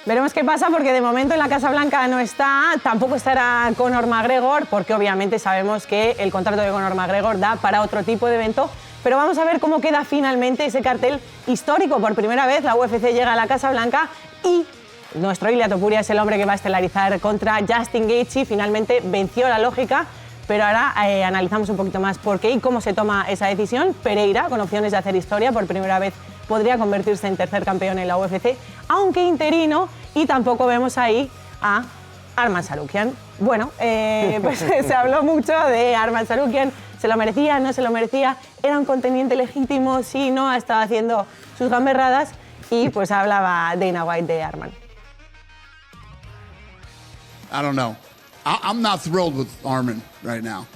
Veremos qué pasa, porque de momento en la Casa Blanca no está, tampoco estará Conor McGregor, porque obviamente sabemos que el contrato de Conor McGregor da para otro tipo de evento. Pero vamos a ver cómo queda finalmente ese cartel histórico. Por primera vez la UFC llega a la Casa Blanca y nuestro Ilia Topuria es el hombre que va a estelarizar contra Justin Gaethje. Finalmente venció la lógica, pero ahora analizamos un poquito más por qué y cómo se toma esa decisión. Pereira, con opciones de hacer historia, por primera vez podría convertirse en tercer campeón en la UFC, aunque interino, y tampoco vemos ahí a Arman Tsarukyan. Bueno, pues se habló mucho de Arman Tsarukyan. ¿Se lo merecía? ¿No se lo merecía? ¿Era un contendiente legítimo? Sí, no, estaba haciendo sus gamberradas, y pues hablaba Dana White de Arman. I don't know. I'm not thrilled with Arman right now.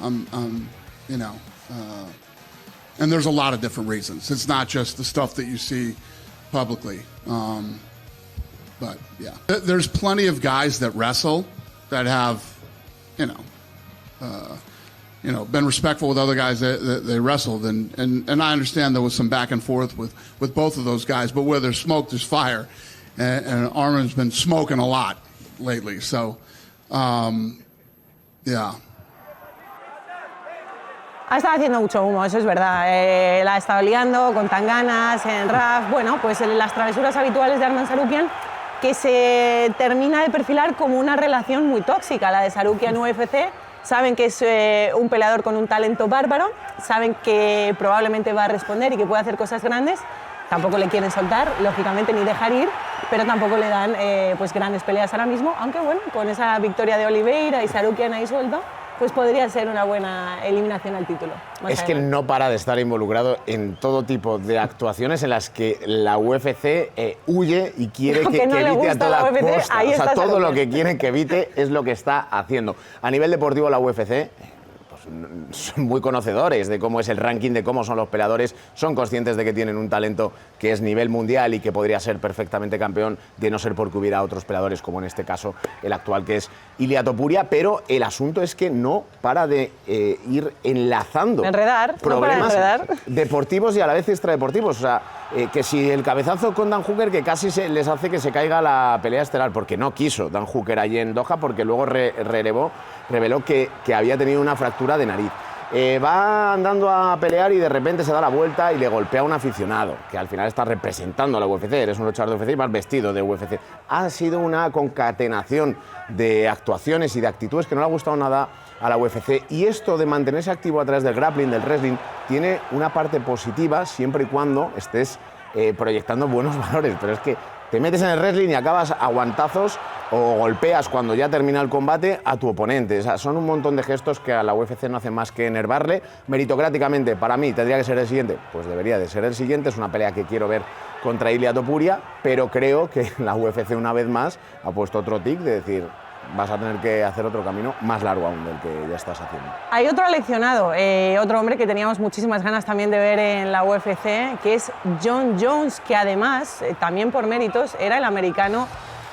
And there's a lot of different reasons. It's not just the stuff that you see publicly. But yeah, there's plenty of guys that wrestle that have, been respectful with other guys that they wrestled, and I understand there was some back and forth with both of those guys. But where there's smoke, there's fire, and Arman's been smoking a lot lately. So, yeah. Ha estado haciendo mucho humo, eso es verdad. La ha estado liando con tanganas, en RAF. Bueno, pues las travesuras habituales de Arman Tsarukyan, que se termina de perfilar como una relación muy tóxica, la de Tsarukyan-UFC. Saben que es un peleador con un talento bárbaro, saben que probablemente va a responder y que puede hacer cosas grandes. Tampoco le quieren soltar, lógicamente, ni dejar ir, pero tampoco le dan pues grandes peleas ahora mismo, aunque bueno, con esa victoria de Oliveira y Tsarukyan ahí suelto, pues podría ser una buena eliminación al título. Es que no para de estar involucrado en todo tipo de actuaciones en las que la UFC huye y quiere que evite a toda costa. O sea, todo lo que quiere que evite es lo que está haciendo. A nivel deportivo, la UFC son muy conocedores de cómo es el ranking, de cómo son los peleadores, son conscientes de que tienen un talento que es nivel mundial y que podría ser perfectamente campeón, de no ser porque hubiera otros peleadores, como en este caso el actual, que es Ilia Topuria. Pero el asunto es que no para de ir enlazando problemas deportivos y a la vez extradeportivos. O sea, que si el cabezazo con Dan Hooker, que casi les hace que se caiga la pelea estelar, porque no quiso Dan Hooker allí en Doha, porque luego reveló que había tenido una fractura de nariz. Va andando a pelear y de repente se da la vuelta y le golpea a un aficionado, que al final está representando a la UFC. Eres un luchador de UFC y vas vestido de UFC. Ha sido una concatenación de actuaciones y de actitudes que no le ha gustado nada a la UFC. Y esto de mantenerse activo a través del grappling, del wrestling, tiene una parte positiva siempre y cuando estés proyectando buenos valores. Pero es que te metes en el wrestling y acabas a guantazos o golpeas cuando ya termina el combate a tu oponente. O sea, son un montón de gestos que a la UFC no hace más que enervarle. Meritocráticamente, para mí, tendría que ser el siguiente. Pues debería de ser el siguiente. Es una pelea que quiero ver contra Ilia Topuria, pero creo que la UFC una vez más ha puesto otro tic de decir: vas a tener que hacer otro camino más largo aún del que ya estás haciendo. Hay otro aleccionado, otro hombre que teníamos muchísimas ganas también de ver en la UFC, que es Jon Jones, que además, también por méritos, era el americano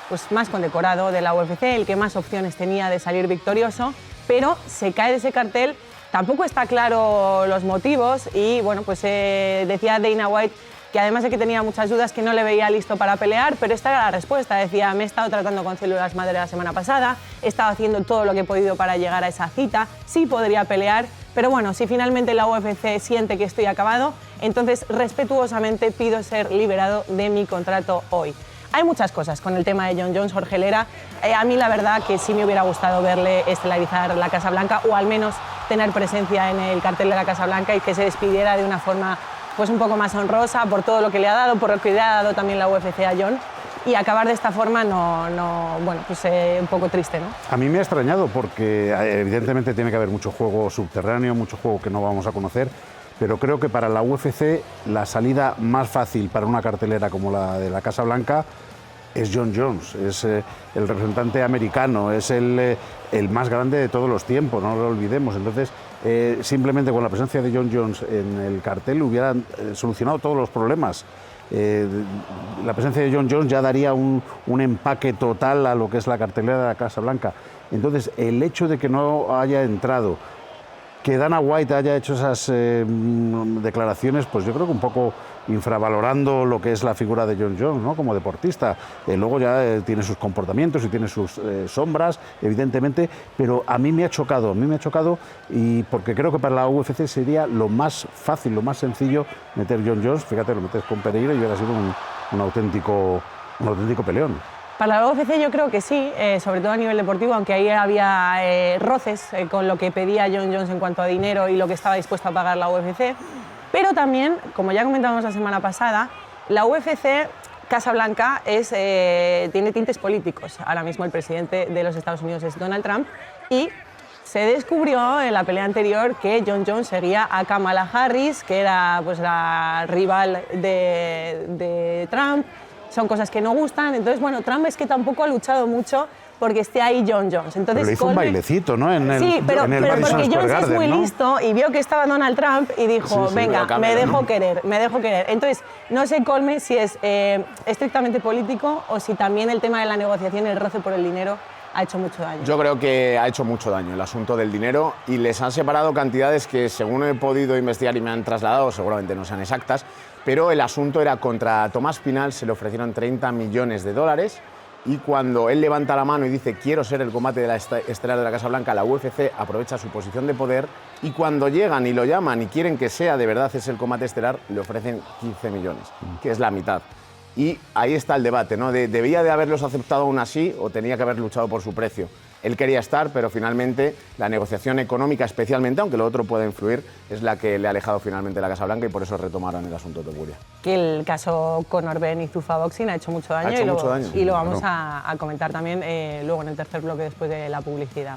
pues más condecorado de la UFC, el que más opciones tenía de salir victorioso, pero se cae de ese cartel. Tampoco está claro los motivos y bueno, pues decía Dana White que además de que tenía muchas dudas, que no le veía listo para pelear, pero esta era la respuesta. Decía: me he estado tratando con células madre la semana pasada, he estado haciendo todo lo que he podido para llegar a esa cita, sí podría pelear, pero bueno, si finalmente la UFC siente que estoy acabado, entonces respetuosamente pido ser liberado de mi contrato hoy. Hay muchas cosas con el tema de Jon Jones, Jorge Lera. A mí la verdad que sí me hubiera gustado verle estelarizar la Casa Blanca, o al menos tener presencia en el cartel de la Casa Blanca, y que se despidiera de una forma pues un poco más honrosa por todo lo que le ha dado, por lo que le ha dado también la UFC a Jon, y acabar de esta forma bueno, pues un poco triste, ¿no? A mí me ha extrañado porque evidentemente tiene que haber mucho juego subterráneo, mucho juego que no vamos a conocer, pero creo que para la UFC la salida más fácil para una cartelera como la de la Casa Blanca es Jon Jones, es el representante americano, es el más grande de todos los tiempos, no lo olvidemos. Entonces, simplemente con la presencia de Jon Jones en el cartel hubieran solucionado todos los problemas. La presencia de Jon Jones ya daría un empaque total a lo que es la cartelera de la Casa Blanca. Entonces, el hecho de que no haya entrado, que Dana White haya hecho esas declaraciones, pues yo creo que un poco infravalorando lo que es la figura de Jon Jones, ¿no? Como deportista. Luego ya tiene sus comportamientos y tiene sus sombras, evidentemente, pero a mí me ha chocado, y porque creo que para la UFC sería lo más fácil, lo más sencillo meter Jon Jones. Fíjate, lo metes con Pereira y hubiera sido un auténtico peleón. Para la UFC yo creo que sí, sobre todo a nivel deportivo, aunque ahí había roces con lo que pedía Jon Jones en cuanto a dinero y lo que estaba dispuesto a pagar la UFC. Pero también, como ya comentamos la semana pasada, la UFC Casablanca tiene tintes políticos. Ahora mismo el presidente de los Estados Unidos es Donald Trump y se descubrió en la pelea anterior que Jon Jones seguía a Kamala Harris, que era pues, la rival de Trump. Son cosas que no gustan. Entonces, bueno, Trump es que tampoco ha luchado mucho porque esté ahí Jon Jones. Entonces, pero le hizo un bailecito, ¿no? Sí, pero porque Jones es muy listo y vio que estaba Donald Trump y dijo, venga, me dejo querer. Entonces, no sé, Colme, si es estrictamente político o si también el tema de la negociación y el roce por el dinero ha hecho mucho daño. Yo creo que ha hecho mucho daño el asunto del dinero y les han separado cantidades que, según he podido investigar y me han trasladado, seguramente no sean exactas, pero el asunto era contra Tomás Pinal, se le ofrecieron $30 millones y cuando él levanta la mano y dice quiero ser el combate de la estelar de la Casa Blanca, la UFC aprovecha su posición de poder y cuando llegan y lo llaman y quieren que sea de verdad ese el combate estelar, le ofrecen 15 millones, que es la mitad. Y ahí está el debate, ¿no? ¿Debía de haberlos aceptado aún así o tenía que haber luchado por su precio? Él quería estar, pero finalmente la negociación económica especialmente, aunque lo otro pueda influir, es la que le ha alejado finalmente de la Casa Blanca y por eso retomaron el asunto de Topuria. Que el caso Conor Benn y Zuffa Boxing ha hecho mucho daño, y lo vamos a comentar también luego en el tercer bloque después de la publicidad.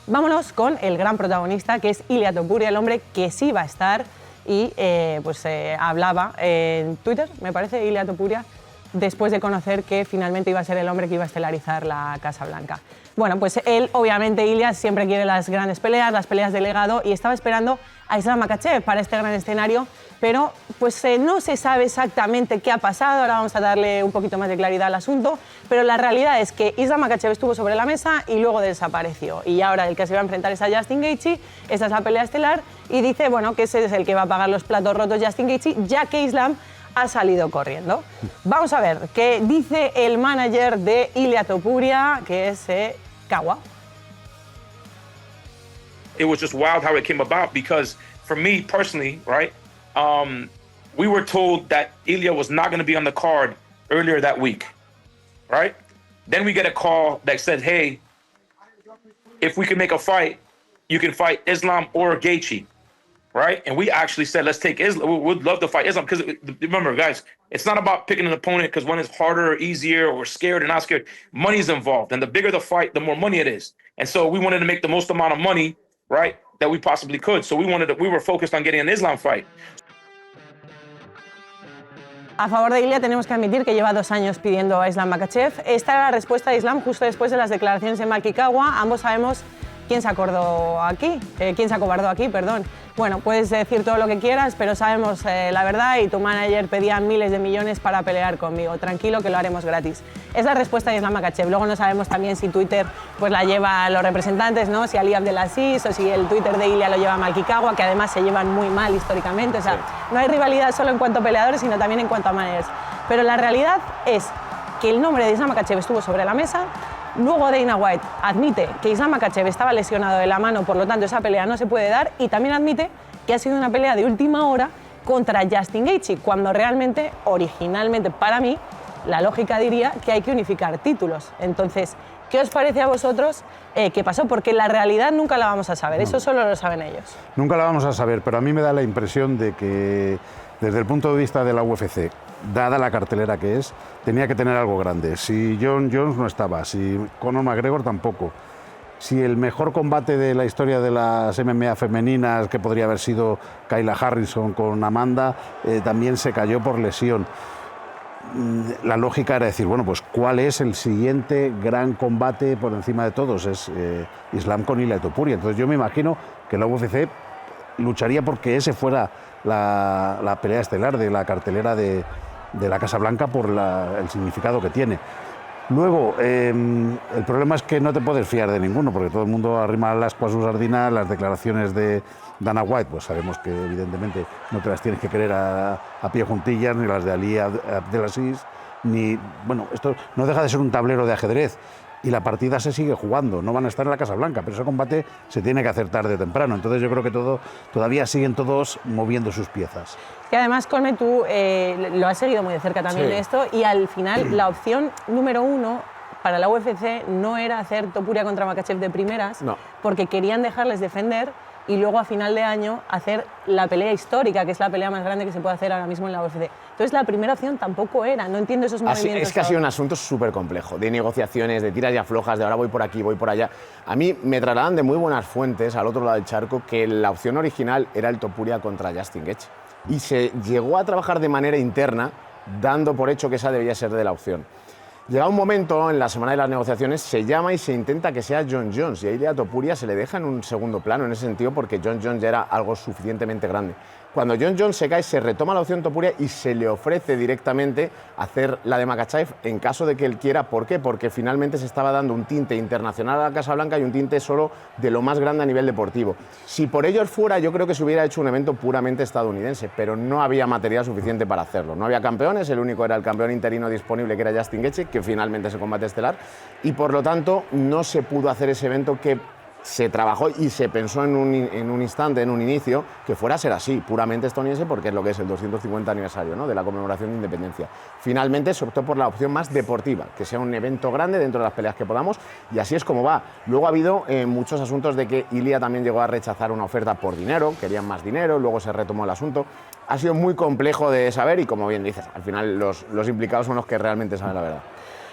Vámonos con el gran protagonista, que es Ilia Topuria, el hombre que sí va a estar y hablaba en Twitter, me parece, Ilia Topuria, después de conocer que finalmente iba a ser el hombre que iba a estelarizar la Casa Blanca. Bueno, pues él, obviamente, Ilia, siempre quiere las grandes peleas, las peleas de legado, y estaba esperando a Islam Makhachev para este gran escenario, pero pues no se sabe exactamente qué ha pasado. Ahora vamos a darle un poquito más de claridad al asunto, pero la realidad es que Islam Makhachev estuvo sobre la mesa y luego desapareció. Y ahora el que se va a enfrentar es a Justin Gaethje, esa es la pelea estelar, y dice, bueno, que ese es el que va a pagar los platos rotos Justin Gaethje, ya que Islam ha salido corriendo. Vamos a ver qué dice el manager de Ilia Topuria, que es Kawa. It was just wild how it came about because for me personally, right, we were told that Ilia was not going to be on the card earlier that week, right? Then we get a call that said, hey, if we can make a fight, you can fight Islam or Gaethje. Right? And we actually said, let's take Islam. We would love to fight Islam because remember, guys, it's not about picking an opponent because one is harder or easier or scared or not scared. Money's involved. And the bigger the fight, the more money it is. And so we wanted to make the most amount of money, right, that we possibly could. So we were focused on getting an Islam fight. A favor de Ilia tenemos que admitir que lleva 2 años pidiendo a Islam Makhachev. Esta era la respuesta de Islam justo después de las declaraciones de Malki Kawa. Ambos sabemos quién se acordó aquí, quién se acobardó aquí, perdón. Bueno, puedes decir todo lo que quieras, pero sabemos la verdad y tu manager pedía miles de millones para pelear conmigo. Tranquilo que lo haremos gratis. Es la respuesta de Islam Makhachev. Luego no sabemos también si Twitter pues la lleva a los representantes, ¿no? Si Ali Abdelaziz o si el Twitter de Ilia lo lleva Malki Kawa, que además se llevan muy mal históricamente. O sea, no hay rivalidad solo en cuanto a peleadores, sino también en cuanto a managers. Pero la realidad es que el nombre de Islam Makhachev estuvo sobre la mesa. Luego Dana White admite que Islam Makhachev estaba lesionado de la mano, por lo tanto esa pelea no se puede dar, y también admite que ha sido una pelea de última hora contra Justin Gaethje, cuando realmente, originalmente para mí, la lógica diría que hay que unificar títulos. Entonces, ¿qué os parece a vosotros qué pasó? Porque la realidad nunca la vamos a saber, eso solo lo saben ellos. Nunca la vamos a saber, pero a mí me da la impresión de que, desde el punto de vista de la UFC, dada la cartelera que es, tenía que tener algo grande. Si Jon Jones no estaba, si Conor McGregor tampoco, si el mejor combate de la historia de las MMA femeninas, que podría haber sido Kayla Harrison con Amanda, también se cayó por lesión. La lógica era decir, bueno, pues ¿cuál es el siguiente gran combate por encima de todos? Es Islam con Ilia Topuria. Entonces yo me imagino que la UFC lucharía porque ese fuera la pelea estelar de la cartelera de la Casa Blanca por el significado que tiene. Luego, el problema es que no te puedes fiar de ninguno, porque todo el mundo arrima el ascua a su sardina. Las declaraciones de Dana White, pues sabemos que evidentemente no te las tienes que creer a pie juntillas, ni las de Ali Abdelaziz, ni... Bueno, esto no deja de ser un tablero de ajedrez, y la partida se sigue jugando, no van a estar en la Casa Blanca, pero ese combate se tiene que hacer tarde o temprano. Entonces yo creo que todavía siguen todos moviendo sus piezas. Y además, Colme, tú lo has seguido muy de cerca también de esto, y al final la opción número 1 para la UFC no era hacer Topuria contra Makhachev de primeras, porque querían dejarles defender y luego a final de año hacer la pelea histórica, que es la pelea más grande que se puede hacer ahora mismo en la UFC. Entonces la primera opción tampoco era, no entiendo esos movimientos. Es que ha sido un asunto súper complejo, de negociaciones, de tiras y aflojas, de ahora voy por aquí, voy por allá. A mí me trasladan de muy buenas fuentes, al otro lado del charco, que la opción original era el Topuria contra Justin Gaethje. Y se llegó a trabajar de manera interna, dando por hecho que esa debía ser de la opción. Llega un momento, en la semana de las negociaciones, se llama y se intenta que sea Jon Jones, y ahí a Topuria se le deja en un segundo plano en ese sentido, porque Jon Jones ya era algo suficientemente grande. Cuando Jon Jones se cae, se retoma la opción Topuria y se le ofrece directamente hacer la de Makhachev en caso de que él quiera. ¿Por qué? Porque finalmente se estaba dando un tinte internacional a la Casa Blanca y un tinte solo de lo más grande a nivel deportivo. Si por ello fuera, yo creo que se hubiera hecho un evento puramente estadounidense, pero no había material suficiente para hacerlo. No había campeones, el único era el campeón interino disponible, que era Justin Gaethje, que finalmente se combate estelar, y por lo tanto no se pudo hacer ese evento que se trabajó y se pensó en un instante, en un inicio, que fuera a ser así, puramente estadounidense, porque es lo que es el 250 aniversario, ¿no?, de la conmemoración de independencia. Finalmente se optó por la opción más deportiva, que sea un evento grande dentro de las peleas que podamos, y así es como va. Luego ha habido muchos asuntos de que Ilia también llegó a rechazar una oferta por dinero, querían más dinero, luego se retomó el asunto. Ha sido muy complejo de saber y, como bien dices, al final los implicados son los que realmente saben la verdad.